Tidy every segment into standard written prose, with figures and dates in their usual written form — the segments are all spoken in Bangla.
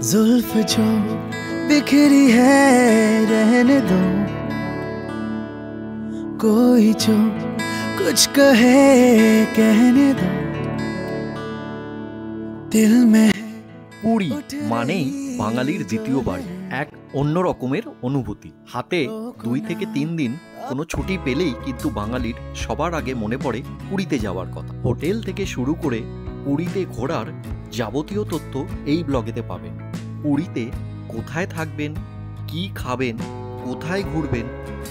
जुल्फ जो बिखरी है रहने दो, कोई जो कुछ कहे कहने दो, दिल में পুরী মানেই বাঙালির দ্বিতীয় বাড়ি, এক অন্য রকমের অনুভূতি। হাতে 2 থেকে 3 দিন কোনো ছুটি পেলেই কিন্তু বাঙালির সবার আগে মনে পড়ে পুরীতে যাওয়ার কথা। হোটেল থেকে শুরু করে পুরীতে ঘোরার যাবতীয় তথ্য এই ব্লগেতে পাবেন। পুরীতে কোথায় থাকবেন, কি খাবেন, কোথায় ঘুরবেন,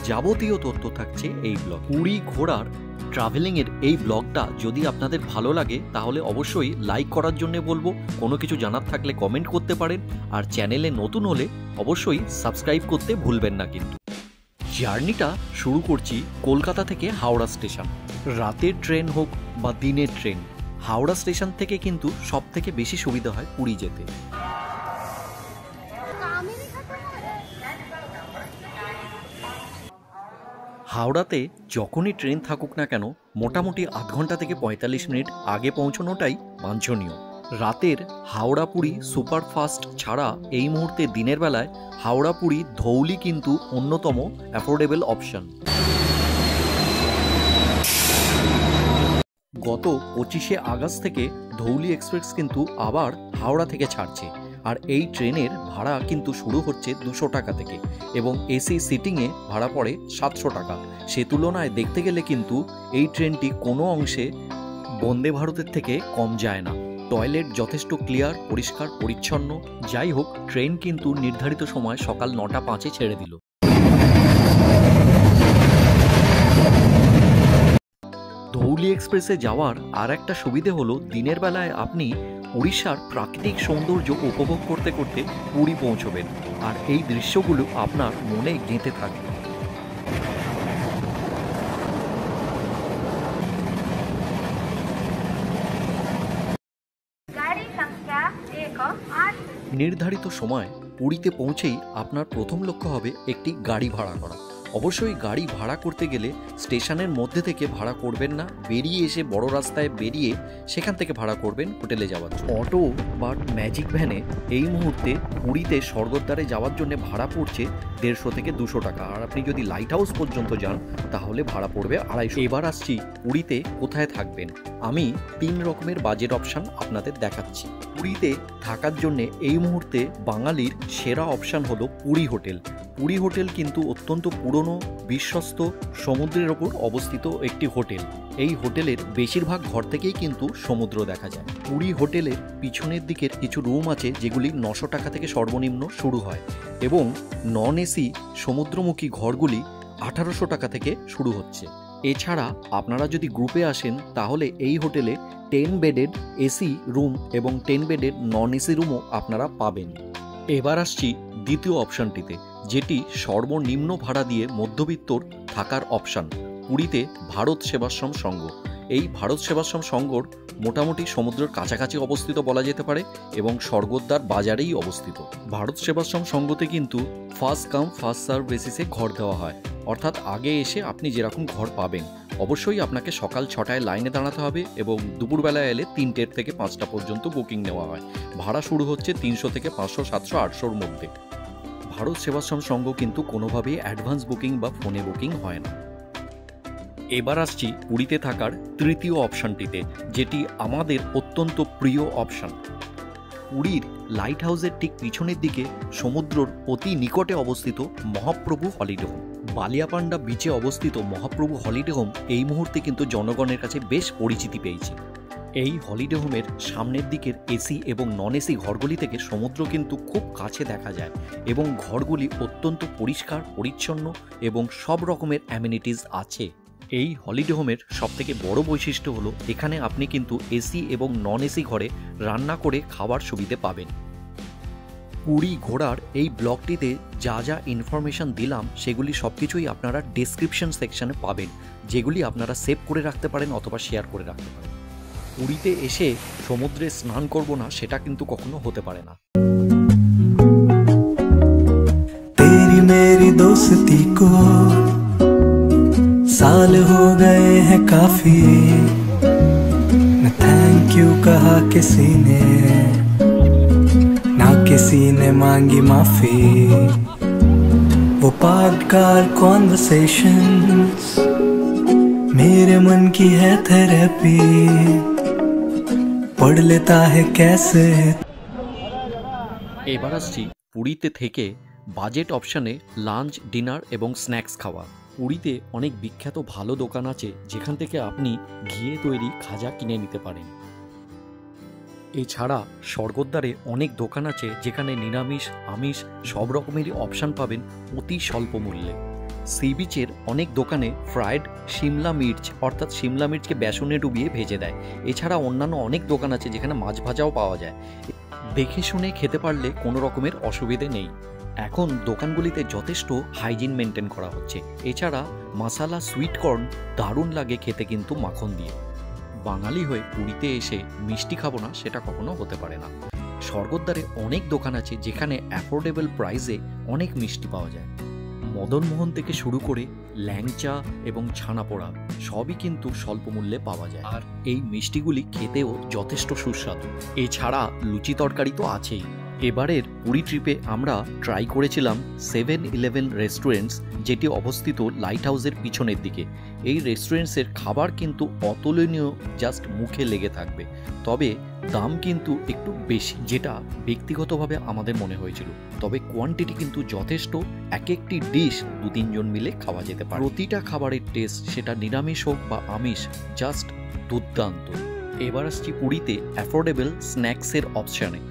যাবতীয় তথ্য থাকছে এই ব্লগ। পুরী ঘোরার ট্রাভেলিংয়ের এই ব্লগটা যদি আপনাদের ভালো লাগে তাহলে অবশ্যই লাইক করার জন্য বলবো। কোনো কিছু জানার থাকলে কমেন্ট করতে পারেন, আর চ্যানেলে নতুন হলে অবশ্যই সাবস্ক্রাইব করতে ভুলবেন না কিন্তু। জার্নিটা শুরু করছি কলকাতা থেকে হাওড়া স্টেশন। রাতের ট্রেন হোক বা দিনের ট্রেন, হাওড়া স্টেশন থেকে কিন্তু সব থেকে বেশি সুবিধা হয় পুরী যেতে। হাওড়াতে যখনই ট্রেন থাকুক না কেন মোটামুটি আধ ঘন্টা থেকে 45 মিনিট আগে পৌঁছানোটাই বাঞ্ছনীয়। রাতের হাওড়া পুরী সুপারফাস্ট ছাড়া এই মুহূর্তে দিনের বেলায় হাওড়া পুরী ধৌলি কিন্তু অন্যতম অ্যাফোর্ডেবল অপশন। গত 25শে আগস্ট থেকে ধৌলি এক্সপ্রেস কিন্তু আবার হাওড়া থেকে ছাড়ছে, আর এই ট্রেনের ভাড়া কিন্তু শুরু হচ্ছে 200 টাকা থেকে এবং এসি সিটিংয়ে ভাড়া পড়ে 700 টাকা। সে তুলনায় দেখতে গেলে কিন্তু এই ট্রেনটি কোনো অংশে বন্দে ভারতের থেকে কম যায় না। টয়লেট যথেষ্ট ক্লিয়ার, পরিষ্কার পরিচ্ছন্ন। যাই হোক, ট্রেন কিন্তু নির্ধারিত সময় সকাল 9টা 5-এ ছেড়ে দিল। ধৌলি এক্সপ্রেসে যাওয়ার আর একটা সুবিধে হলো দিনের বেলায় আপনি উড়িষ্যার প্রাকৃতিক সৌন্দর্য উপভোগ করতে করতে পুরী পৌঁছবেন, আর এই দৃশ্যগুলো আপনার মনে গেঁথে থাকবে। নির্ধারিত সময় পুরীতে পৌঁছেই আপনার প্রথম লক্ষ্য হবে একটি গাড়ি ভাড়া করা। অবশ্যই গাড়ি ভাড়া করতে গেলে স্টেশনের মধ্যে থেকে ভাড়া করবেন না, বেরিয়ে এসে বড় রাস্তায় বেরিয়ে সেখান থেকে ভাড়া করবেন হোটেলে যাওয়ার জন্য। অটো বা ম্যাজিক ভ্যানে এই মুহূর্তে পুরীতে স্বর্গদ্বারে যাওয়ার জন্য ভাড়া পড়ছে 150 থেকে 200 টাকা, আর আপনি যদি লাইট হাউস পর্যন্ত যান তাহলে ভাড়া পড়বে 250। এবার আসছি পুরীতে কোথায় থাকবেন। আমি 3 রকমের বাজেট অপশান আপনাদের দেখাচ্ছি। পুরীতে থাকার জন্য এই মুহূর্তে বাঙালির সেরা অপশান হলো পুরী হোটেল। পুরী হোটেল কিন্তু অত্যন্ত পুরনো, বিশ্বস্ত, সমুদ্রের ওপর অবস্থিত একটি হোটেল। এই হোটেলের বেশিরভাগ ঘর থেকেই কিন্তু সমুদ্র দেখা যায়। পুরী হোটেলের পিছনের দিকের কিছু রুম আছে যেগুলি 900 টাকা থেকে সর্বনিম্ন শুরু হয়, এবং নন এসি সমুদ্রমুখী ঘরগুলি 1800 টাকা থেকে শুরু হচ্ছে। এছাড়া আপনারা যদি গ্রুপে আসেন তাহলে এই হোটেলে 10 বেডেড এসি রুম এবং 10 বেডেড নন এসি রুমও আপনারা পাবেন। এবার আসছি দ্বিতীয় অপশানটিতে, যেটি সর্বনিম্ন ভাড়া দিয়ে মধ্যবিত্তর থাকার অপশান। পুরীতে ভারত সেবাশ্রম সংঘ। এই ভারত সেবাশ্রম সংঘর মোটামুটি সমুদ্রের কাছাকাছি অবস্থিত বলা যেতে পারে এবং স্বর্গদ্বার বাজারেই অবস্থিত। ভারত সেবাশ্রম সংঘতে কিন্তু ফার্স্ট কাম ফার্স্ট সার্ভ বেসিসে ঘর দেওয়া হয়, অর্থাৎ আগে এসে আপনি যেরকম ঘর পাবেন। অবশ্যই আপনাকে সকাল 6টায় লাইনে দাঁড়াতে হবে এবং দুপুরবেলায় এলে 3টে থেকে 5টা পর্যন্ত বুকিং নেওয়া হয়। ভাড়া শুরু হচ্ছে 300 থেকে 500, 700, 800-র মধ্যে। ভারত সেবাশ্রম সংঘ কিন্তু কোনোভাবেই অ্যাডভান্স বুকিং বা ফোনে বুকিং হয় না। এবার আসছি পুরীতে থাকার তৃতীয় অপশানটিতে, যেটি আমাদের অত্যন্ত প্রিয় অপশান। পুরীর লাইট হাউসের ঠিক পিছনের দিকে সমুদ্রর অতি নিকটে অবস্থিত মহাপ্রভু হলিডে হোম। বালিয়াপান্ডা বিচে অবস্থিত মহাপ্রভু হলিডে হোম এই মুহূর্তে কিন্তু জনগণের কাছে বেশ পরিচিতি পেয়েছে। এই হলিডে হোমের সামনের দিকের এসি এবং নন এসি ঘরগুলি থেকে সমুদ্র কিন্তু খুব কাছে দেখা যায়, এবং ঘরগুলি অত্যন্ত পরিষ্কার পরিচ্ছন্ন এবং সব রকমের অ্যামিনিটিস আছে। এই হলিডে হোমের সবথেকে বড় বৈশিষ্ট্য হলো এখানে আপনি কিন্তু এসি এবং নন এসি ঘরে রান্না করে খাওয়ার সুবিধে পাবেন। পুরী ঘোরার এই ব্লগটিতে যা যা ইনফরমেশন দিলাম সেগুলি সব কিছুই আপনারা ডেসক্রিপশন সেকশনে পাবেন, যেগুলি আপনারা সেভ করে রাখতে পারেন অথবা শেয়ার করে রাখতে পারেন। পুরীতে এসে সমুদ্রে স্নান করব না সেটা কিন্তু কখনো হতে পারে না। तेरी मेरी दोस्ती को साल हो गए हैं काफी, न थैंक यू कहा किसी ने, ना किसी ने मांगी माफी, वो पॉडकास्ट कॉन्वर्सेशंस मेरे मन की है थेरेपी, पढ़ लेता है कैसे। এবার আসছি পুরীতে থেকে বাজেট অপশানে লাঞ্চ, ডিনার এবং স্ন্যাক্স খাওয়া। পুরীতে অনেক বিখ্যাত ভালো দোকান আছে যেখান থেকে আপনি ঘিয়ে তৈরি খাজা কিনে নিতে পারেন। এছাড়া স্বর্গদ্বারে অনেক দোকান আছে যেখানে নিরামিষ, আমিষ সব রকমেরই অপশান পাবেন অতি স্বল্প মূল্যে। সি বিচের অনেক দোকানে ফ্রায়েড শিমলা মির্চ অর্থাৎ শিমলা মির্চকে বেসনে ডুবিয়ে ভেজে দেয়। এছাড়া অন্যান্য অনেক দোকান আছে যেখানে মাছ ভাজাও পাওয়া যায়। দেখে শুনে খেতে পারলে কোনো রকমের অসুবিধে নেই। এখন দোকানগুলিতে যথেষ্ট হাইজিন মেনটেন করা হচ্ছে। এছাড়া মশালা সুইট কর্ন দারুণ লাগে খেতে কিন্তু মাখন দিয়ে। বাঙালি হয়ে পুরীতে এসে মিষ্টি খাবো না সেটা কখনো হতে পারে না। স্বর্গদ্বারে অনেক দোকান আছে যেখানে অ্যাফোর্ডেবল প্রাইসে অনেক মিষ্টি পাওয়া যায়। মদনমোহন থেকে শুরু করে ল্যাংচা এবং ছানাপোড়া সবই কিন্তু স্বল্প মূল্যে পাওয়া যায়, আর এই মিষ্টিগুলি খেতেও যথেষ্ট সুস্বাদু। এছাড়া লুচি তরকারি তো আছেই। এবারের পুরী ট্রিপে আমরা ট্রাই করেছিলাম 7-11 রেস্টুরেন্টস, যেটি অবস্থিত লাইট হাউসের পিছনের দিকে। এই রেস্টুরেন্টসের খাবার কিন্তু অতুলনীয়, জাস্ট মুখে লেগে থাকবে। তবে দাম কিন্তু একটু বেশি, যেটা ব্যক্তিগতভাবে আমাদের মনে হয়েছিল। তবে কোয়ান্টিটি কিন্তু যথেষ্ট, এক একটি ডিশ 2-3 জন মিলে খাওয়া যেতে পারে। প্রতিটা খাবারের টেস্ট, সেটা নিরামিষ হোক বা আমিষ, জাস্ট দুর্দান্ত। এবার আসছি পুরীতে অ্যাফোর্ডেবল স্ন্যাক্সের অপশানে।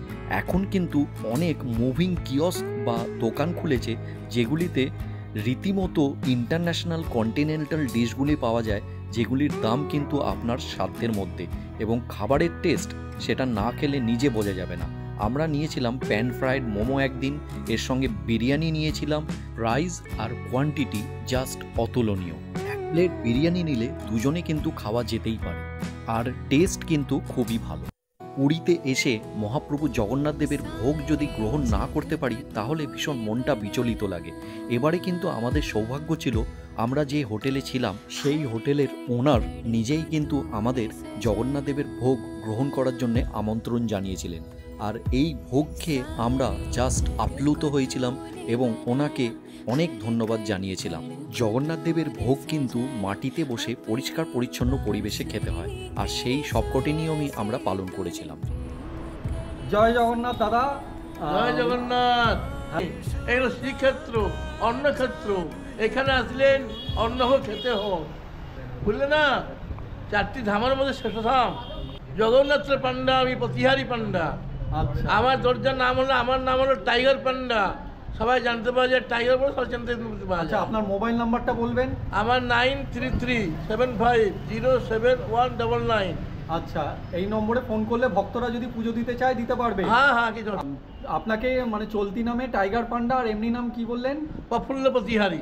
এখন কিন্তু অনেক মুভিং কিয়স্ক বা দোকান খুলেছে যেগুলিতে রীতিমতো ইন্টারন্যাশনাল কন্টিনেন্টাল ডিশগুলি পাওয়া যায়, যেগুলির দাম কিন্তু আপনার সাধ্যের মধ্যে, এবং খাবারের টেস্ট সেটা না খেলে নিজে বোঝা যাবে না। আমরা নিয়েছিলাম প্যান ফ্রাইড মোমো একদিন, এর সঙ্গে বিরিয়ানি নিয়েছিলাম। প্রাইস আর কোয়ান্টিটি জাস্ট অতুলনীয়। এক প্লেট বিরিয়ানি নিলে দুজনে কিন্তু খাওয়া যেতেই পারে, আর টেস্ট কিন্তু খুবই ভালো। পুরীতে এসে মহাপ্রভু জগন্নাথ দেবের ভোগ যদি গ্রহণ না করতে পারি তাহলে ভীষণ মনটা বিচলিত লাগে। এবারে কিন্তু আমাদের সৌভাগ্য ছিল, আমরা যে হোটেলে ছিলাম সেই হোটেলের ওনার নিজেই কিন্তু আমাদের জগন্নাথ দেবের ভোগ গ্রহণ করার জন্য আমন্ত্রণ জানিয়েছিলেন, আর এই ভোগ খেয়ে আমরা জাস্ট আপ্লুত হয়েছিলাম এবং ওনাকে অনেক ধন্যবাদ জানিয়েছিলাম। জগন্নাথ দেবের ভোগ কিন্তু মাটিতে বসে পরিষ্কার পরিচ্ছন্ন পরিবেশে খেতে হয়, আর সেই সবকটি নিয়মই আমরা পালন করেছিলাম। জয় জগন্নাথ দাদা। জয় জগন্নাথ। এগুলো শ্রীক্ষেত্র, অন্নক্ষেত্র। এখানে আসলেন অন্ন খেতে হোক, বুঝলে না? 4টি ধামের মধ্যে শেষ ধাম জগন্নাথের পান্ডা, আমি প্রতিহারী পান্ডা। আচ্ছা, আমার দরজার নাম হলো, আমার নাম হলো টাইগার পান্ডা। সবাই জানতে পারে যে টাইগার বলে সবাই জানতে পারে। আচ্ছা, আপনার মোবাইল নাম্বারটা বলবেন? আমার 9337507199। আচ্ছা, এই নম্বরে ফোন করলে ভক্তরা যদি পুজো দিতে চায় দিতে পারবে? হ্যাঁ হ্যাঁ, কিছু আপনাকে মানে চলতি নামে টাইগার পান্ডা, আর এমনি নাম কি বললেন? প্রফুল্ল প্রতিহারী।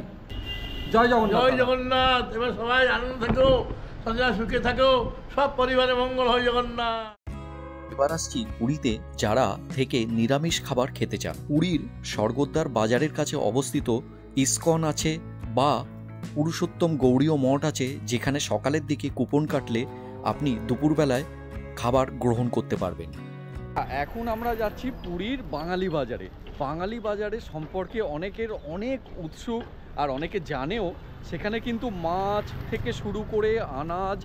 জয় জগন্নাথ। জয় জগন্নাথ। এবার সবাই আনন্দ থাকো, সদা সুখে থাকো, সব পরিবারে মঙ্গল হয় জগন্নাথ। এবার আসছি পুরীতে যারা থেকে নিরামিষ খাবার খেতে চান। পুরীর স্বর্গদ্বার বাজারের কাছে অবস্থিত ইস্কন আছে বা পুরুষোত্তম গৌড়ীয় মঠ আছে, যেখানে সকালের দিকে কুপন কাটলে আপনি দুপুরবেলায় খাবার গ্রহণ করতে পারবেন। এখন আমরা যাচ্ছি পুরীর বাঙালি বাজারে। বাঙালি বাজারে সম্পর্কে অনেকের অনেক উৎসুক, আর অনেকে জানেও। সেখানে কিন্তু মাছ থেকে শুরু করে আনাজ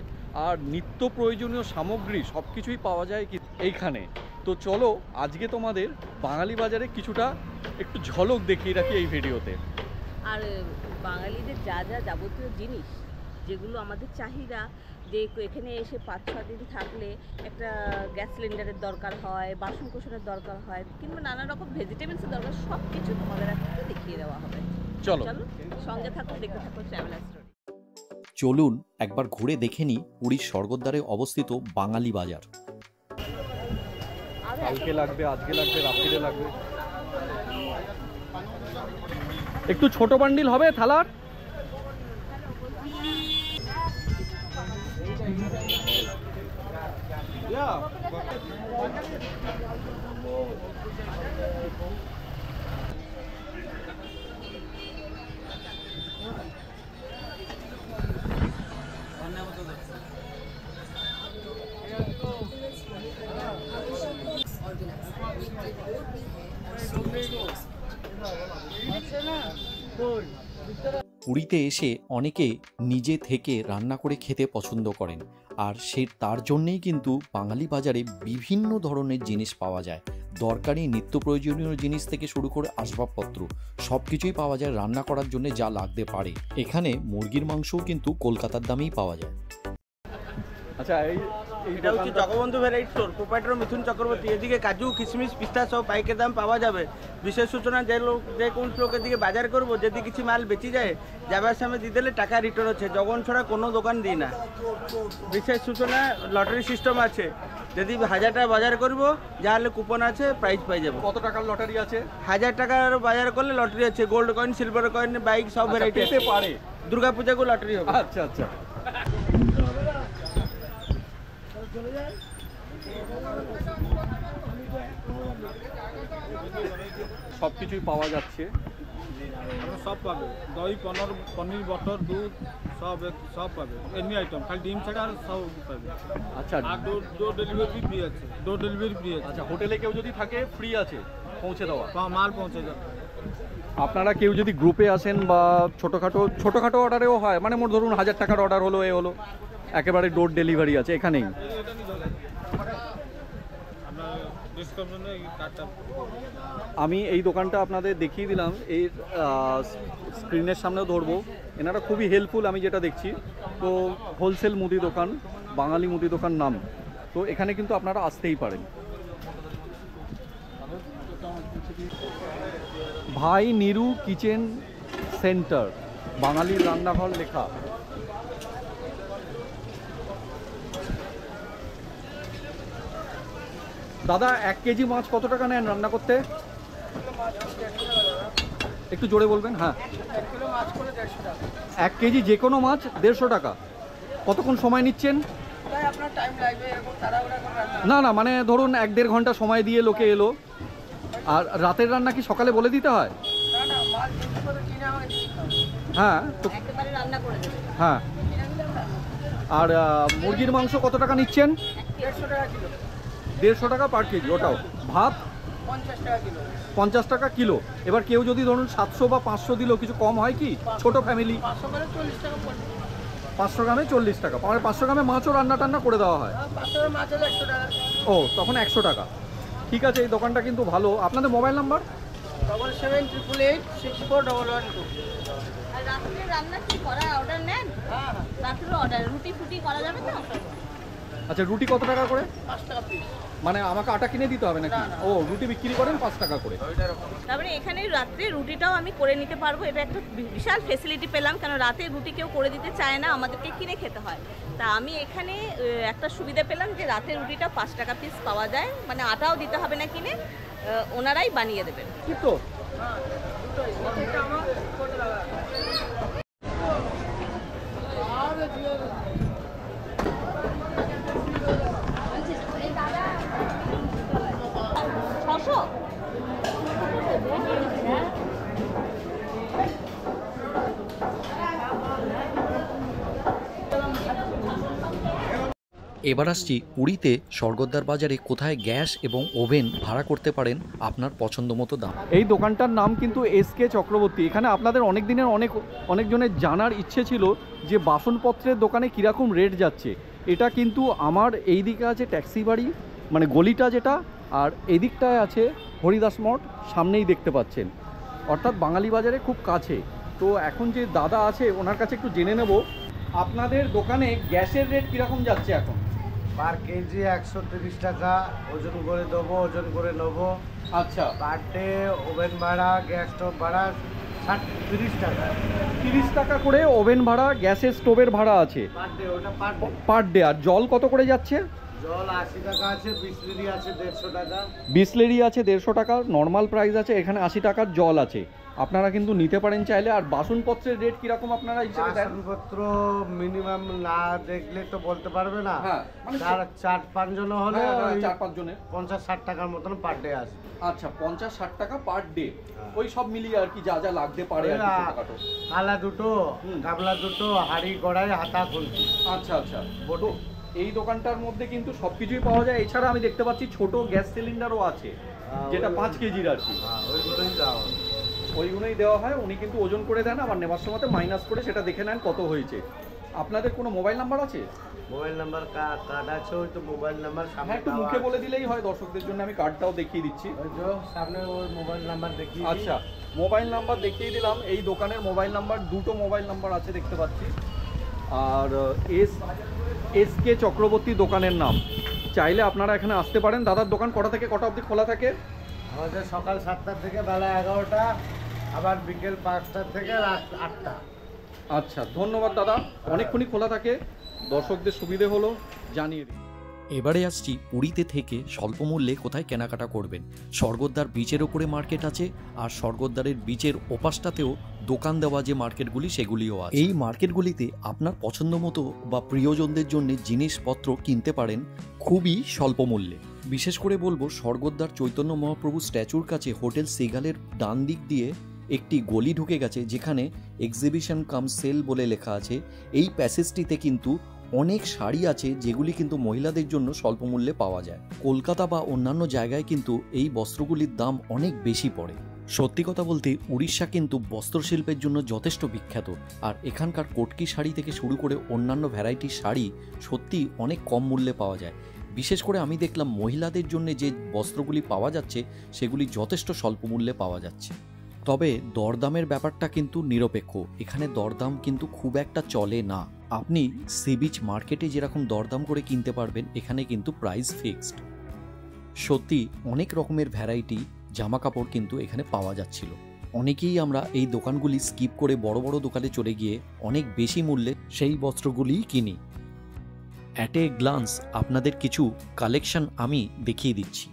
আর নিত্য প্রয়োজনীয় সামগ্রী সব কিছুই পাওয়া যায় এইখানে। তো চলো আজকে তোমাদের বাঙালি বাজারে কিছুটা একটু ঝলক দেখিয়ে রাখি এই ভিডিওতে। আর বাঙালিদের যা যা যাবতীয় জিনিস যেগুলো আমাদের চাহিদা, যে এখানে এসে 5-6 দিন থাকলে একটা গ্যাস সিলিন্ডারের দরকার হয়, বাসন কোসনের দরকার হয়, কিংবা নানা রকম ভেজিটেবলসের দরকার, সব কিছু তোমাদের আজকে দেখিয়ে দেওয়া হবে। চলো সঙ্গে থাকো, দেখতে থাকো ট্রাভেলার স্টোরি। চলুন একবার ঘুরে দেখে নিই পুরীর স্বর্গদ্বারে অবস্থিত বাঙালি বাজার। কালকে লাগবে, আজকে লাগবে, রাত্রিরে লাগবে। একটু ছোট বান্ডিল হবে থালার? পুরীতে এসে অনেকে নিজে থেকে রান্না করে খেতে পছন্দ করেন, আর তার জন্যেই কিন্তু বাঙালি বাজারে বিভিন্ন ধরনের জিনিস পাওয়া যায়। দরকারি নিত্য প্রয়োজনীয় জিনিস থেকে শুরু করে আসবাবপত্র সব কিছুই পাওয়া যায় রান্না করার জন্য যা লাগতে পারে। এখানে মুরগির মাংসও কিন্তু কলকাতার দামেই পাওয়া যায়। আচ্ছা, এটা হচ্ছে জগবন্ধু ভ্যারাইটি স্টোর, প্রোপাইটার মিথুন চক্রবর্তী। এদিকে কাজু, কিশমিশ, পিস্তা সব পাইকারি দাম পাওয়া যাবে। বিশেষ সূচনা, যে কোন লোকের দিকে বাজার করবো, যদি কিছু মাল বেঁচে যায় যাবার সময় দিয়ে দিলে টাকা রিটার্ন হচ্ছে। জগন ছাড়া কোনো দোকান দিই না। বিশেষ সূচনা, লটারি সিস্টেম আছে। যদি 1000 টাকা বাজার করবো, যাহলে কুপন আছে, প্রাইজ পাই যাবো। কত টাকার লটারি আছে? 1000 টাকার বাজার করলে লটারি আছে। Gold coin, silver coin, bike সব ভ্যারাইটি পেতে পারে। দুর্গা পূজাকে লটারি হবে। আচ্ছা আচ্ছা, সব কিছুই পাওয়া যাচ্ছে। সব পাবে, দই, পনির, বটর, দুধ সব পাবে। এমনি আইটেম, খালি ডিম ছাড়া আর সব পাবে। আচ্ছা, আর ডোর ডেলিভারি ফ্রি আছে। ডোর ডেলিভারি ফ্রি আছে। আচ্ছা, হোটেলে কেউ যদি থাকে ফ্রি আছে পৌঁছে দেওয়া? মাল পৌঁছে যাবে। আপনারা কেউ যদি গ্রুপে আসেন বা ছোটোখাটো অর্ডারেও হয়, মানে মোট ধরুন 1000 টাকার অর্ডার হলো, হলো, একেবারে ডোর ডেলিভারি আছে এখানেই। আমি এই দোকানটা আপনাদের দেখিয়ে দিলাম, এই স্ক্রিনের সামনেও ধরবো। এনারা খুবই হেল্পফুল আমি যেটা দেখছি। তো হোলসেল মুদি দোকান, বাঙালি মুদি দোকান নাম, তো এখানে কিন্তু আপনারা আসতেই পারেন। ভাই নিরু কিচেন সেন্টার, বাঙালির রান্নাঘর লেখা। দাদা, 1 কেজি মাছ কত টাকা নেন রান্না করতে? একটু জোরে বলবেন। হ্যাঁ, 1 কেজি যে কোনো মাছ 150 টাকা। কতক্ষণ সময় নিচ্ছেন? না না, মানে ধরুন 1-1.5 ঘন্টা সময় দিয়ে লোকে এলো। আর রাতের রান্না কি সকালে বলে দিতে হয়? হ্যাঁ, তো হ্যাঁ। আর মুরগির মাংস কত টাকা নিচ্ছেন? 150 টাকা পার কেজি। ওটাও ভাত 50 টাকা কিলো। এবার কেউ যদি ধরুন 700 বা 500 দিল, কিছু কম হয় কি? ছোট ফ্যামিলি 500 গ্রামে 40 টাকা, মানে 500 গ্রামে মাছও রান্না করে দেওয়া হয়। ও, তখন 100 টাকা। ঠিক আছে, এই দোকানটা কিন্তু ভালো। আপনাদের মোবাইল নাম্বার? 7788864112। রাত্রে রান্না কি করা অর্ডার নেন? হ্যাঁ, রাত্রে অর্ডার রুটি ফুটি করা যাবে তো? আচ্ছা, রুটি কত টাকা করে? 5 টাকা পিস। মানে আমাকে আটা কিনে দিতে হবে নাকি? ও, রুটি বিক্রি করেন 5 টাকা করে। তারপরে এখানে রাত্রে রুটিটাও আমি করে নিতে পারবো। এটা একটা বিশাল ফেসিলিটি পেলাম, কেন রাতে রুটি কেউ করে দিতে চায় না, আমাদেরকে কিনে খেতে হয়। তা আমি এখানে একটা সুবিধা পেলাম যে রাতে রুটিটা 5 টাকা পিস পাওয়া যায়, মানে আটাও দিতে হবে না কিনে, ওনারাই বানিয়ে দেবেন। কি তো এবার আসছি পুরীতে স্বর্গদ্বার বাজারে কোথায় গ্যাস এবং ওভেন ভাড়া করতে পারেন আপনার পছন্দ মতো দাম। এই দোকানটার নাম কিন্তু SK চক্রবর্তী। এখানে আপনাদের অনেক দিনের অনেকজনের জানার ইচ্ছে ছিল যে বাসনপত্রের দোকানে কীরকম রেট যাচ্ছে। এটা কিন্তু আমার এই দিকে আছে ট্যাক্সি বাড়ি, মানে গলিটা যেটা, আর এদিকটায় আছে হরিদাস মঠ, সামনেই দেখতে পাচ্ছেন, অর্থাৎ বাঙালি বাজারে খুব কাছে। তো এখন যে দাদা আছে ওনার কাছে একটু জেনে নেব আপনাদের দোকানে গ্যাসের রেট কীরকম যাচ্ছে এখন। পার কেজি 130 টাকা, ওজন করে দেবো, ওজন করে নেবো। আচ্ছা, পার ডে ওভেন ভাড়া, গ্যাস স্টোভ ভাড়া 30 টাকা। 30 টাকা করে ওভেন ভাড়া, গ্যাসের স্টোভের ভাড়া আছে পার ডে, ওটা পার ডে। Per day. আর জল কত করে যাচ্ছে? জল 80 টাকা আছে, বিসলেরি আছে 150 টাকা। বিসলেরি আছে 150 টাকা, নর্মাল প্রাইস আছে। এখানে 80 টাকার জল আছে, আপনারা কিন্তু নিতে পারেন চাইলে। আর বাসনপত্রের রেট কিরকম আপনারা হিসেবে দেন? বাসনপত্র মিনিমাম না দেখলে তো বলতে পারবে না। হ্যাঁ, মানে 4-5 জন হলে 4-5 জনের 50-60 টাকার মতন পার ডে আসে। আচ্ছা, 50-60 টাকা পার ডে। ওই সব মিলিয়ে আর কি যা যা লাগতে পারে আর কি ছোটখাটো। থালা দুটো, গামলা দুটো, হাঁড়ি কড়াই, হাতা খুলছি। আচ্ছা আচ্ছা, বটো এই দোকানটার মধ্যে কিন্তু সব কিছুই পাওয়া যায়। এছাড়া আমি দেখতে পাচ্ছি ছোট গ্যাস সিলিন্ডারও আছে, যেটা 5 কেজির আর কি। ওইগুলোই দাও। ওইগুলোই দেওয়া হয়, উনি কিন্তু ওজন করে দেন, আবার নেওয়ার সময় মাইনাস করে সেটা দেখে নেন কত হয়েছে। আপনাদের কোনো মোবাইল নাম্বার আছে? মোবাইল নাম্বার কার্ড আছে, ওই তো মোবাইল নাম্বার সামনে হ্যাঁ, একটু মুখে বলে দিলেই হয় দর্শকদের জন্য, আমি কার্ডটাও দেখিয়ে দিচ্ছি। ওই যে সামনে ওই মোবাইল নাম্বার দেখিয়ে। আচ্ছা, মোবাইল নাম্বার দেখিয়ে দিলাম। এই দোকানের মোবাইল নাম্বার, দুটো মোবাইল নাম্বার আছে দেখতে পাচ্ছি। আর এসকে চক্রবর্তী দোকানের নাম। চাইলে আপনারা এখানে আসতে পারেন। দাদার দোকান কটা থেকে কটা অবধি খোলা থাকে? আমাদের সকাল 7টা থেকে বেলা 11টা, আবার বিকেল 5টা থেকে রাত 8টা। আচ্ছা, ধন্যবাদ দাদা, অনেকক্ষণই খোলা থাকে, দর্শকদের সুবিধে হলো জানিয়ে দিই। এবারে আসছি পুরীতে থেকে স্বল্প মূল্যে কোথায় কেনাকাটা করবেন। স্বর্গদ্বার বিচের ওপরে মার্কেট আছে, আর স্বর্গদ্বারের বিচের ওপাশটাতেও দোকান দেওয়া যে মার্কেটগুলি সেগুলিও আছে। এই মার্কেটগুলিতে আপনার পছন্দ মতো বা প্রিয়জনদের জন্য জিনিসপত্র কিনতে পারেন খুবই স্বল্প মূল্যে। বিশেষ করে বলবো, স্বর্গদ্বার চৈতন্য মহাপ্রভু স্ট্যাচুর কাছে হোটেল সেগালের ডান দিক দিয়ে একটি গলি ঢুকে গেছে, যেখানে এক্সিবিশন কাম সেল বলে লেখা আছে। এই প্যাসেজটিতে কিন্তু অনেক শাড়ি আছে, যেগুলি কিন্তু মহিলাদের জন্য স্বল্প মূল্যে পাওয়া যায়। কলকাতা বা অন্যান্য জায়গায় কিন্তু এই বস্ত্রগুলির দাম অনেক বেশি পড়ে। সত্যি কথা বলতে উড়িষ্যা কিন্তু বস্ত্রশিল্পের জন্য যথেষ্ট বিখ্যাত, আর এখানকার কটকি শাড়ি থেকে শুরু করে অন্যান্য ভ্যারাইটির শাড়ি সত্যি অনেক কম মূল্যে পাওয়া যায়। বিশেষ করে আমি দেখলাম মহিলাদের জন্য যে বস্ত্রগুলি পাওয়া যাচ্ছে সেগুলি যথেষ্ট স্বল্প মূল্যে পাওয়া যাচ্ছে। তবে দরদামের ব্যাপারটা কিন্তু নিরপেক্ষ, এখানে দরদাম কিন্তু খুব একটা চলে না। আপনি সি বিচ মার্কেটে যেরকম দরদাম করে কিনতে পারবেন, এখানে কিন্তু প্রাইস ফিক্সড। সত্যি অনেক রকমের ভ্যারাইটি জামা কাপড় কিন্তু এখানে পাওয়া যাচ্ছিল। অনেকেই আমরা এই দোকানগুলি স্কিপ করে বড় বড় দোকানে চলে গিয়ে অনেক বেশি মূল্যে সেই বস্ত্রগুলিই কিনি। অ্যাট এ গ্লান্স আপনাদের কিছু কালেকশন আমি দেখিয়ে দিচ্ছি।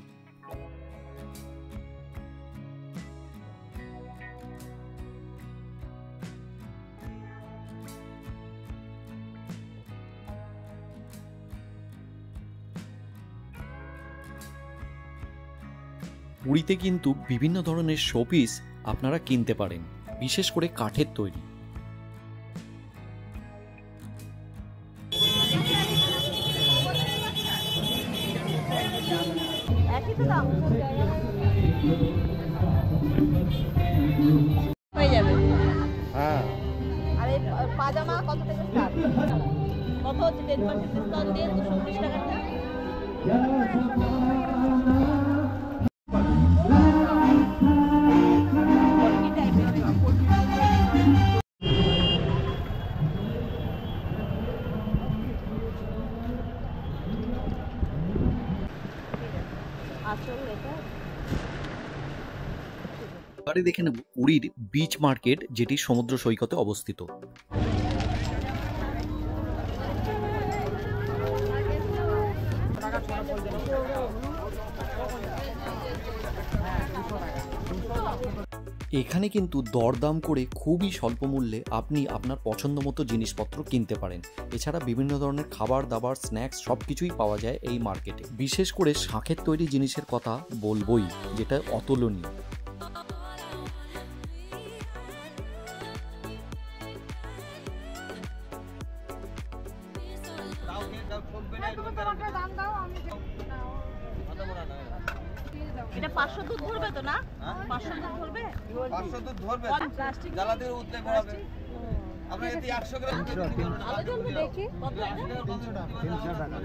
পুরীতে কিন্তু বিভিন্ন ধরনের শোপিস আপনারা কিনতে পারেন, বিশেষ করে কাঠের তৈরি। হয়ে যাবে। হ্যাঁ, আর এই পাজামা কত থেকে স্টার্ট? কত হচ্ছে? 10% ডিসকাউন্ট দিয়ে 220 টাকাটা। এবারে দেখে নেব পুরীর বিচ মার্কেট, যেটি সমুদ্র সৈকতে অবস্থিত। এখানে কিন্তু দরদাম করে খুবই স্বল্প মূল্যে আপনি আপনার পছন্দ মতো জিনিসপত্র কিনতে পারেন। এছাড়া বিভিন্ন ধরনের খাবার দাবার, স্ন্যাক্স সব কিছুই পাওয়া যায় এই মার্কেটে। বিশেষ করে শাঁখের তৈরি জিনিসের কথা বলবোই, যেটা অতুলনীয়। এটা 500 দুধ ধরবে তো না? 500 দুধ ধরবে? 500 দুধ ধরবে, প্লাস্টিক জ্বালা দিয়ে উঠতে পারবে। আমরা যদি 100 গ্রাম আলো জ্বলবে দেখি কত এটা? 300 টাকা।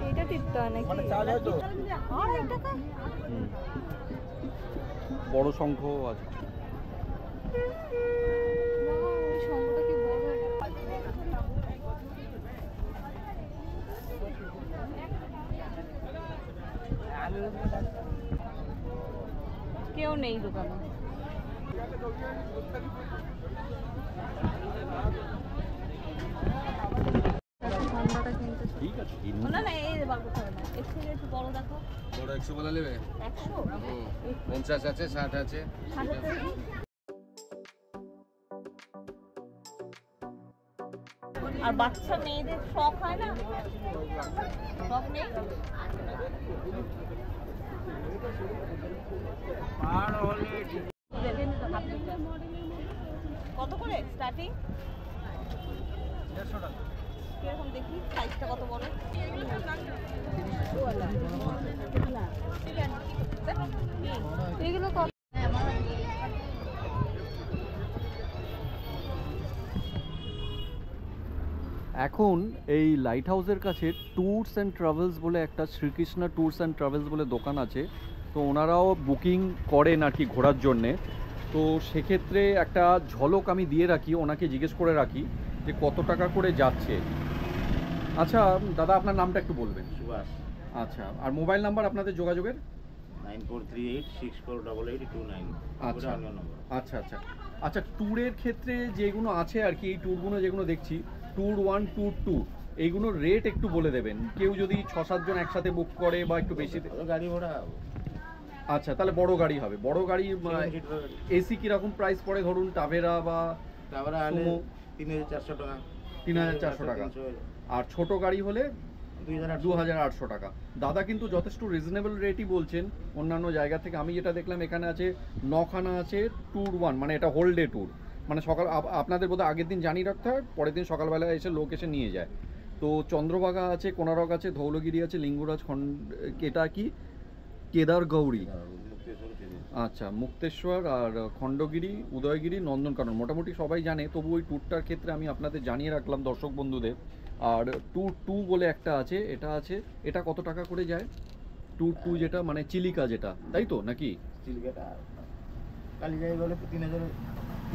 এটা টিপতে হয় নাকি? 2.5 টাকা। বড় সংখ্যাও আছে। এই সংখ্যাটা কি বড়? কেউ নেই দোকানে। ঠিক আছে, না না, এই বার করতে হবে না। এর থেকে একটু বড় দেখো। বড় 100 বলা নেবে? 100? 50 আছে, 60 আছে। আর বাচ্চা মেয়েদের ফ্রক হয় না? ফ্রক নেই? কত করে স্টার্টিং? 150 টাকা। কিরকম দেখি সাইজটা কত বড়। এগুলো কত? এখন এই লাইট হাউসের কাছে ট্যুরস অ্যান্ড ট্রাভেলস বলে একটা শ্রীকৃষ্ণ ট্যুরস অ্যান্ড ট্রাভেলস বলে দোকান আছে। তো ওনারাও বুকিং করেন আর কি ঘোরার জন্যে। তো সেক্ষেত্রে একটা ঝলক আমি দিয়ে রাখি, ওনাকে জিজ্ঞেস করে রাখি যে কত টাকা করে যাচ্ছে। আচ্ছা দাদা, আপনার নামটা একটু বলবেন। সুভাষ। আচ্ছা, আর মোবাইল নাম্বার আপনাদের যোগাযোগের? 9438648829। আচ্ছা আচ্ছা আচ্ছা আচ্ছা। ট্যুরের ক্ষেত্রে যেগুলো আছে আর কি, এই ট্যুরগুলো যেগুলো দেখছি, ট্যুর 1 ট্যুর 2, এইগুলোর রেট একটু বলে দেবেন। কেউ যদি 6-7 জন একসাথে বুক করে বা একটু বেশি গাড়ি ভাড়া। আচ্ছা, তাহলে বড় গাড়ি হবে। বড় গাড়ি এসি কিরকম প্রাইস পড়ে ধরুন? টাভেরা বা টাভেরা হলে 3400 টাকা। 3400 টাকা। আর ছোট গাড়ি হলে 2800 টাকা। দাদা কিন্তু যথেষ্ট রিজনেবল রেটই বলছেন অন্যান্য জায়গা থেকে। আমি যেটা দেখলাম এখানে আছে 9খানা আছে ট্যুর 1, মানে এটা হোল ডে ট্যুর, মানে সকাল আপনাদের বোধহয় আগের দিন জানিয়ে রাখতে হয়, পরের দিন সকালবেলা এসে লোক এসে নিয়ে যায়। তো চন্দ্রভাগা আছে, কোনারক আছে, ধৌলগিরি আছে, লিঙ্গরাজ, এটা কি কেদার গৌরী, আচ্ছা মুক্তেশ্বর, আর খণ্ডগিরি, উদয়গিরি, নন্দনকানন, মোটামুটি সবাই জানে। তবু ওই ট্যুরটার ক্ষেত্রে আমি আপনাদের জানিয়ে রাখলাম দর্শক বন্ধুদের। আর ট্যুর 2 বলে একটা আছে, এটা আছে। এটা কত টাকা করে যায় ট্যুর 2 যেটা, মানে চিলিকা যেটা, তাই তো নাকি? চিলিকাটা কালিজাই বলে 3000।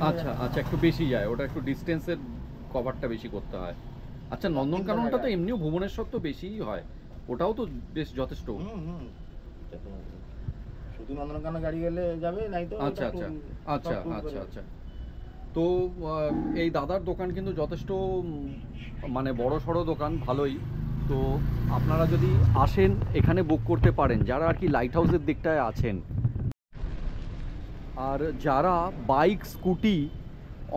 আচ্ছা আচ্ছা, একটু বেশি যায়, ওটা একটু ডিস্টেন্সের কভারটা বেশি করতে হয়। আচ্ছা, নন্দনকাননটা তো এমনিও ভুবনেশ্বর তো বেশিই হয়, ওটাও তো বেশ যথেষ্ট। শুধু নন্দনকানন গাড়ি গেলে যাবে, নাই তো। আচ্ছা আচ্ছা আচ্ছা আচ্ছা আচ্ছা। তো এই দাদার দোকান কিন্তু যথেষ্ট মানে বড় সড়ো দোকান, ভালোই। তো আপনারা যদি আসেন এখানে বুক করতে পারেন, যারা আর কি লাইট হাউসের দিকটায় আছেন। আর যারা bike scooty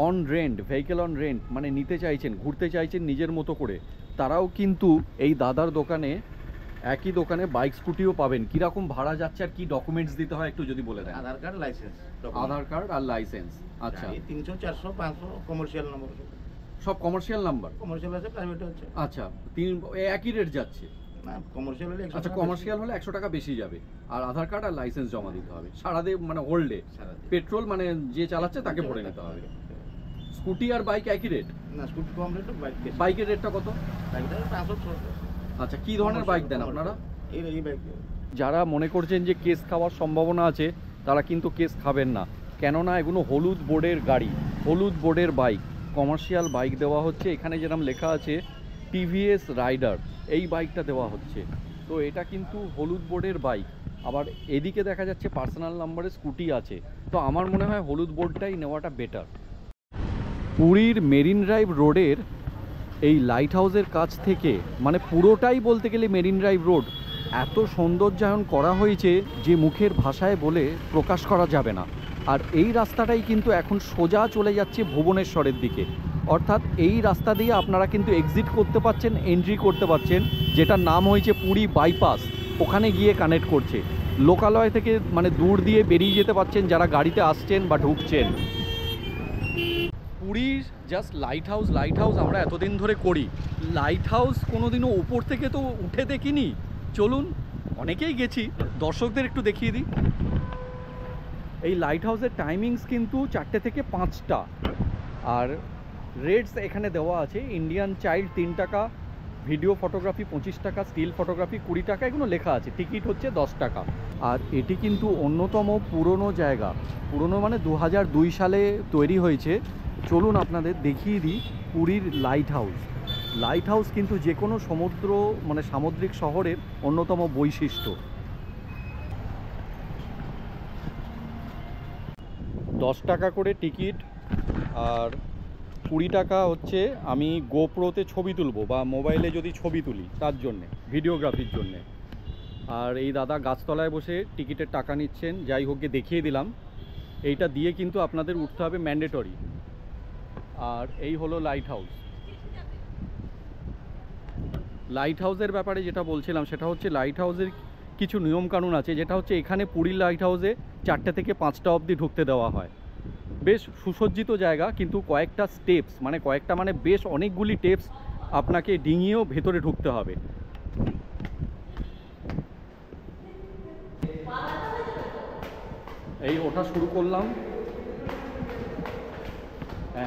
on rent, vehicle on rent মানে নিতে চাইছেন, ঘুরতে চাইছেন নিজের মতো করে, তারাও কিন্তু এই দাদার দোকানে, একই দোকানে বাইক স্কুটিও পাবেন। কীরকম ভাড়া যাচ্ছে আর কি ডকুমেন্টস দিতে হয় একটু যদি বলে দেন। আধার কার্ড, লাইসেন্স। আধার কার্ড আর লাইসেন্স। আচ্ছা, 300, 400, 500 কমার্শিয়াল নাম্বার। সব কমার্শিয়াল নাম্বার? কমার্শিয়াল আছে, প্রাইভেট আছে। আচ্ছা, একই রেট যাচ্ছে? না, কমার্শিয়াল হলে 100 টাকা। আচ্ছা, কমার্শিয়াল হলে 100 টাকা বেশি যাবে। আর আধার কার্ড আর লাইসেন্স জমা দিতে হবে সারাদিন, মানে হোল ডে। পেট্রোল মানে যে চালাচ্ছে তাকে ভরে নিতে হবে। স্কুটি আর বাইক একই রেট? না, স্কুটি কম রেট, বাইক বেশি। বাইকের রেটটা কত? বাইকটা 500। আচ্ছা, কি ধরনের বাইক দেন আপনারা? এই বাইক। যারা মনে করছেন যে কেস খাওয়ার সম্ভাবনা আছে, তারা কিন্তু কেস খাবেন না, কেননা এগুলো হলুদ বোর্ডের গাড়ি, হলুদ বোর্ডের বাইক, কমার্শিয়াল বাইক দেওয়া হচ্ছে। এখানে যেরকম লেখা আছে টিভিএস রাইডার, এই বাইকটা দেওয়া হচ্ছে। তো এটা কিন্তু হলুদ বোর্ডের বাইক। আবার এদিকে দেখা যাচ্ছে পার্সোনাল নাম্বারের স্কুটি আছে। তো আমার মনে হয় হলুদ বোর্ডটাই নেওয়াটা বেটার। পুরীর মেরিন ড্রাইভ রোডের এই লাইট হাউসের কাছ থেকে, মানে পুরোটাই বলতে গেলে মেরিন ড্রাইভ রোড, এত সৌন্দর্যায়ন করা হয়েছে যে মুখের ভাষায় বলে প্রকাশ করা যাবে না। আর এই রাস্তাটাই কিন্তু এখন সোজা চলে যাচ্ছে ভুবনেশ্বরের দিকে, অর্থাৎ এই রাস্তা দিয়ে আপনারা কিন্তু এক্সিট করতে পারছেন, এন্ট্রি করতে পারছেন, যেটার নাম হয়েছে পুরী বাইপাস। ওখানে গিয়ে কানেক্ট করছে। লোকালয় থেকে মানে দূর দিয়ে বেরিয়ে যেতে পারছেন যারা গাড়িতে আসছেন বা ঢুকছেন। পুরীর জাস্ট লাইট হাউস আমরা এতদিন ধরে করি, লাইট হাউস কোনোদিনও উপর থেকে তো উঠে দেখিনি। চলুন, অনেকেই গেছি, দর্শকদের একটু দেখিয়ে দিই। এই লাইট হাউসের টাইমিংস কিন্তু 4টে থেকে 5টা। আর রেটস এখানে দেওয়া আছে। ইন্ডিয়ান চাইল্ড 3 টাকা, ভিডিও ফটোগ্রাফি 25 টাকা, স্টিল ফটোগ্রাফি 20 টাকা, এগুলো লেখা আছে। টিকিট হচ্ছে 10 টাকা। আর এটি কিন্তু অন্যতম পুরনো জায়গা, পুরনো মানে 2002 সালে তৈরি হয়েছে। চলুন আপনাদের দেখিয়ে দিই পুরীর লাইট হাউস। লাইট হাউস কিন্তু যে কোনো সমুদ্র মানে সামুদ্রিক শহরের অন্যতম বৈশিষ্ট্য। 10 টাকা করে টিকিট, আর 20 টাকা হচ্ছে আমি গোপ্রোতে ছবি তুলবো বা মোবাইলে যদি ছবি তুলি তার জন্যে, ভিডিওগ্রাফির জন্যে। আর এই দাদা গাছতলায় বসে টিকিটের টাকা নিচ্ছেন। যাই হোক, দেখিয়ে দিলাম। এইটা দিয়ে কিন্তু আপনাদের উঠতে হবে ম্যান্ডেটরি। আর এই হলো লাইট হাউস। লাইট হাউসের ব্যাপারে যেটা বলছিলাম সেটা হচ্ছে লাইট হাউসের কিছু নিয়মকানুন আছে, যেটা হচ্ছে এখানে পুরীর লাইট হাউসে 4টে থেকে 5টা অবধি ঢুকতে দেওয়া হয়। বেশ সুসজ্জিত জায়গা, কিন্তু কয়েকটা স্টেপস, মানে বেশ অনেকগুলি আপনাকে ডিঙিয়েও ভেতরে ঢুকতে হবে। এই ওটা শুরু করলাম,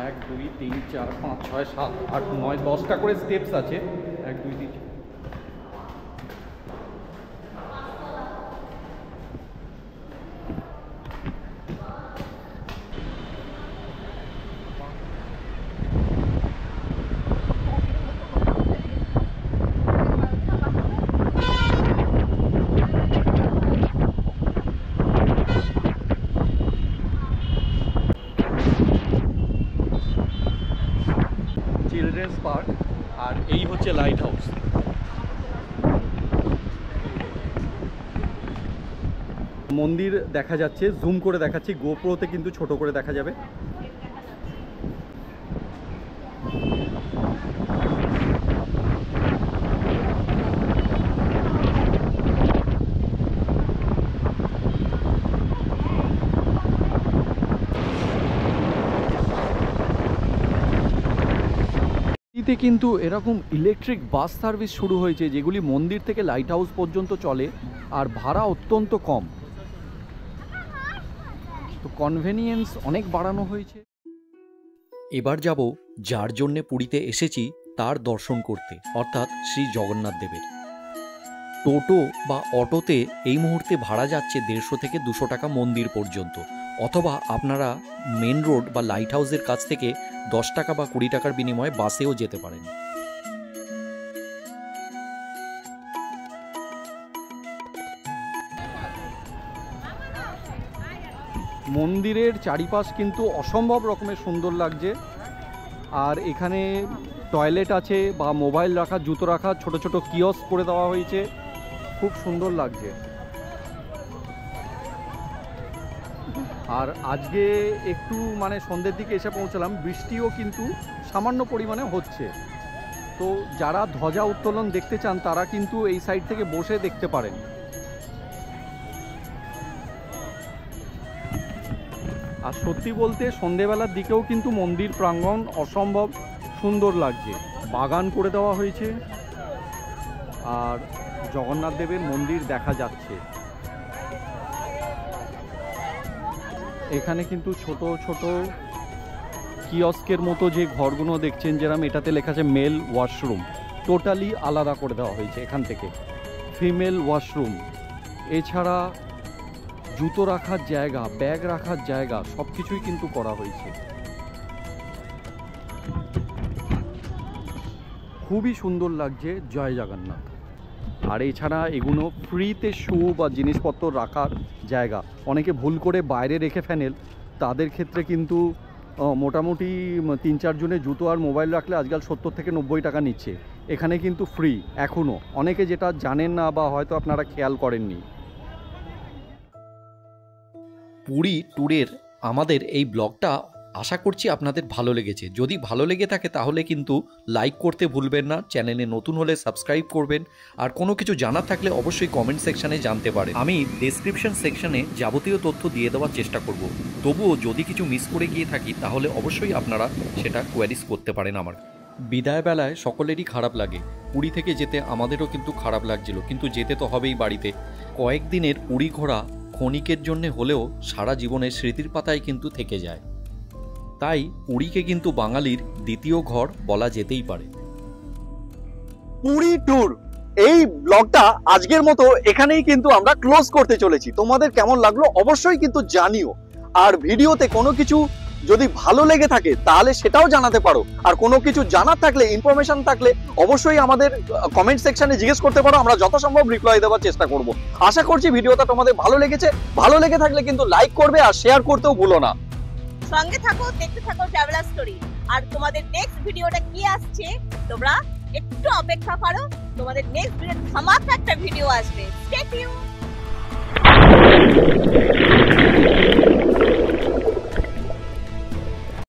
1 2 3 4 5 6 7 8 9 10টা করে স্টেপস আছে। 1 2 3 চিলড্রেন্স পার্ক, আর এই হচ্ছে লাইট হাউস। মন্দির দেখা যাচ্ছে, জুম করে দেখাচ্ছি, গোপ্রোতে কিন্তু ছোট করে দেখা যাবে। কিন্তু এরকম ইলেকট্রিক বাস সার্ভিস শুরু হয়েছে, যেগুলি মন্দির থেকে লাইট হাউস পর্যন্ত চলে, আর ভাড়া অত্যন্ত কম। তো কনভেনিয়েন্স অনেক বাড়ানো হয়েছে। এবার যাব যার জন্যে পুরীতে এসেছি তার দর্শন করতে, অর্থাৎ শ্রী জগন্নাথ দেবের। টোটো বা অটোতে এই মুহূর্তে ভাড়া যাচ্ছে 150 থেকে 200 টাকা মন্দির পর্যন্ত, অথবা আপনারা মেন রোড বা লাইট হাউসের কাছ থেকে 10 টাকা বা 20 টাকার বিনিময়ে বাসেও যেতে পারেন। মন্দিরের চারিপাশ কিন্তু অসম্ভব রকমের সুন্দর লাগছে, আর এখানে টয়লেট আছে বা মোবাইল রাখা, জুতো রাখা, ছোট ছোট কিয়স্ক করে দেওয়া হয়েছে, খুব সুন্দর লাগছে। আর আজকে একটু মানে সন্ধ্যের দিকে এসে পৌঁছলাম, বৃষ্টিও কিন্তু সামান্য পরিমাণে হচ্ছে। তো যারা ধ্বজা উত্তোলন দেখতে চান তারা কিন্তু এই সাইড থেকে বসে দেখতে পারেন। আর সত্যি বলতে সন্ধেবেলার দিকেও কিন্তু মন্দির প্রাঙ্গণ অসম্ভব সুন্দর লাগছে, বাগান করে দেওয়া হয়েছে, আর জগন্নাথ দেবের মন্দির দেখা যাচ্ছে। এখানে কিন্তু ছোট ছোট কিয়স্কের মতো যে ঘরগুলো দেখছেন, যেরকম এটাতে লেখা আছে মেল ওয়াশরুম, টোটালি আলাদা করে দেওয়া হয়েছে এখান থেকে, ফিমেল ওয়াশরুম। এছাড়া জুতো রাখার জায়গা, ব্যাগ রাখার জায়গা, সব কিছুই কিন্তু করা হয়েছে। খুবই সুন্দর লাগছে, জয় জগন্নাথ। আর এছাড়া এগুলো ফ্রিতে শু বা জিনিসপত্র রাখার জায়গা। অনেকে ভুল করে বাইরে রেখে ফেলেন, তাদের ক্ষেত্রে কিন্তু মোটামুটি 3-4 জনের জুতো আর মোবাইল রাখলে আজকাল 70 থেকে 90 টাকা নিচ্ছে। এখানে কিন্তু ফ্রি এখনও, অনেকে যেটা জানেন না বা হয়তো আপনারা খেয়াল করেননি। পুরী ট্যুরের আমাদের এই ব্লগটা আশা করছি আপনাদের ভালো লেগেছে। যদি ভালো লেগে থাকে তাহলে কিন্তু লাইক করতে ভুলবেন না, চ্যানেলে নতুন হলে সাবস্ক্রাইব করবেন, আর কোনো কিছু জানার থাকলে অবশ্যই কমেন্ট সেকশানে জানতে পারেন। আমি ডেসক্রিপশন সেকশানে যাবতীয় তথ্য দিয়ে দেওয়ার চেষ্টা করব। তবুও যদি কিছু মিস করে গিয়ে থাকি তাহলে অবশ্যই আপনারা সেটা কোয়ারিজ করতে পারেন আমার। বিদায় বেলায় সকলেরই খারাপ লাগে, পুরী থেকে যেতে আমাদেরও কিন্তু খারাপ লাগছিল, কিন্তু যেতে তো হবেই বাড়িতে। কয়েকদিনের পুরী ঘোরা ক্ষণিকের জন্যে হলেও সারা জীবনের স্মৃতির পাতায় কিন্তু থেকে যায়। তাই পুরীকে কিন্তু বাঙালির দ্বিতীয় ঘর বলা যেতেই পারে। পুরী ট্যুর এই ব্লগটা আজকের মতো এখানেই কিন্তু আমরা ক্লোজ করতে চলেছি। তোমাদের কেমন লাগলো অবশ্যই কিন্তু জানিও, আর ভিডিওতে কোনো কিছু যদি ভালো লেগে থাকে তাহলে সেটাও জানাতে পারো, আর কোনো কিছু জানার থাকলে, ইনফরমেশন থাকলে অবশ্যই আমাদের কমেন্ট সেকশনে জিজ্ঞেস করতে পারো, আমরা যথাসম্ভব রিপ্লাই দেওয়ার চেষ্টা করব। আশা করছি ভিডিওটা তোমাদের ভালো লেগেছে। ভালো লেগে থাকলে কিন্তু লাইক করবে আর শেয়ার করতেও ভুলো না। সঙ্গে থাকো, দেখতে থাকো ট্রাভেলার স্টোরি। আর তোমাদের নেক্সট ভিডিওটা কি আসছে তোমরা একটু অপেক্ষা করো, তোমাদের নেক্সট ভিডিও ধামাকা একটা ভিডিও আসবে। Stay tune.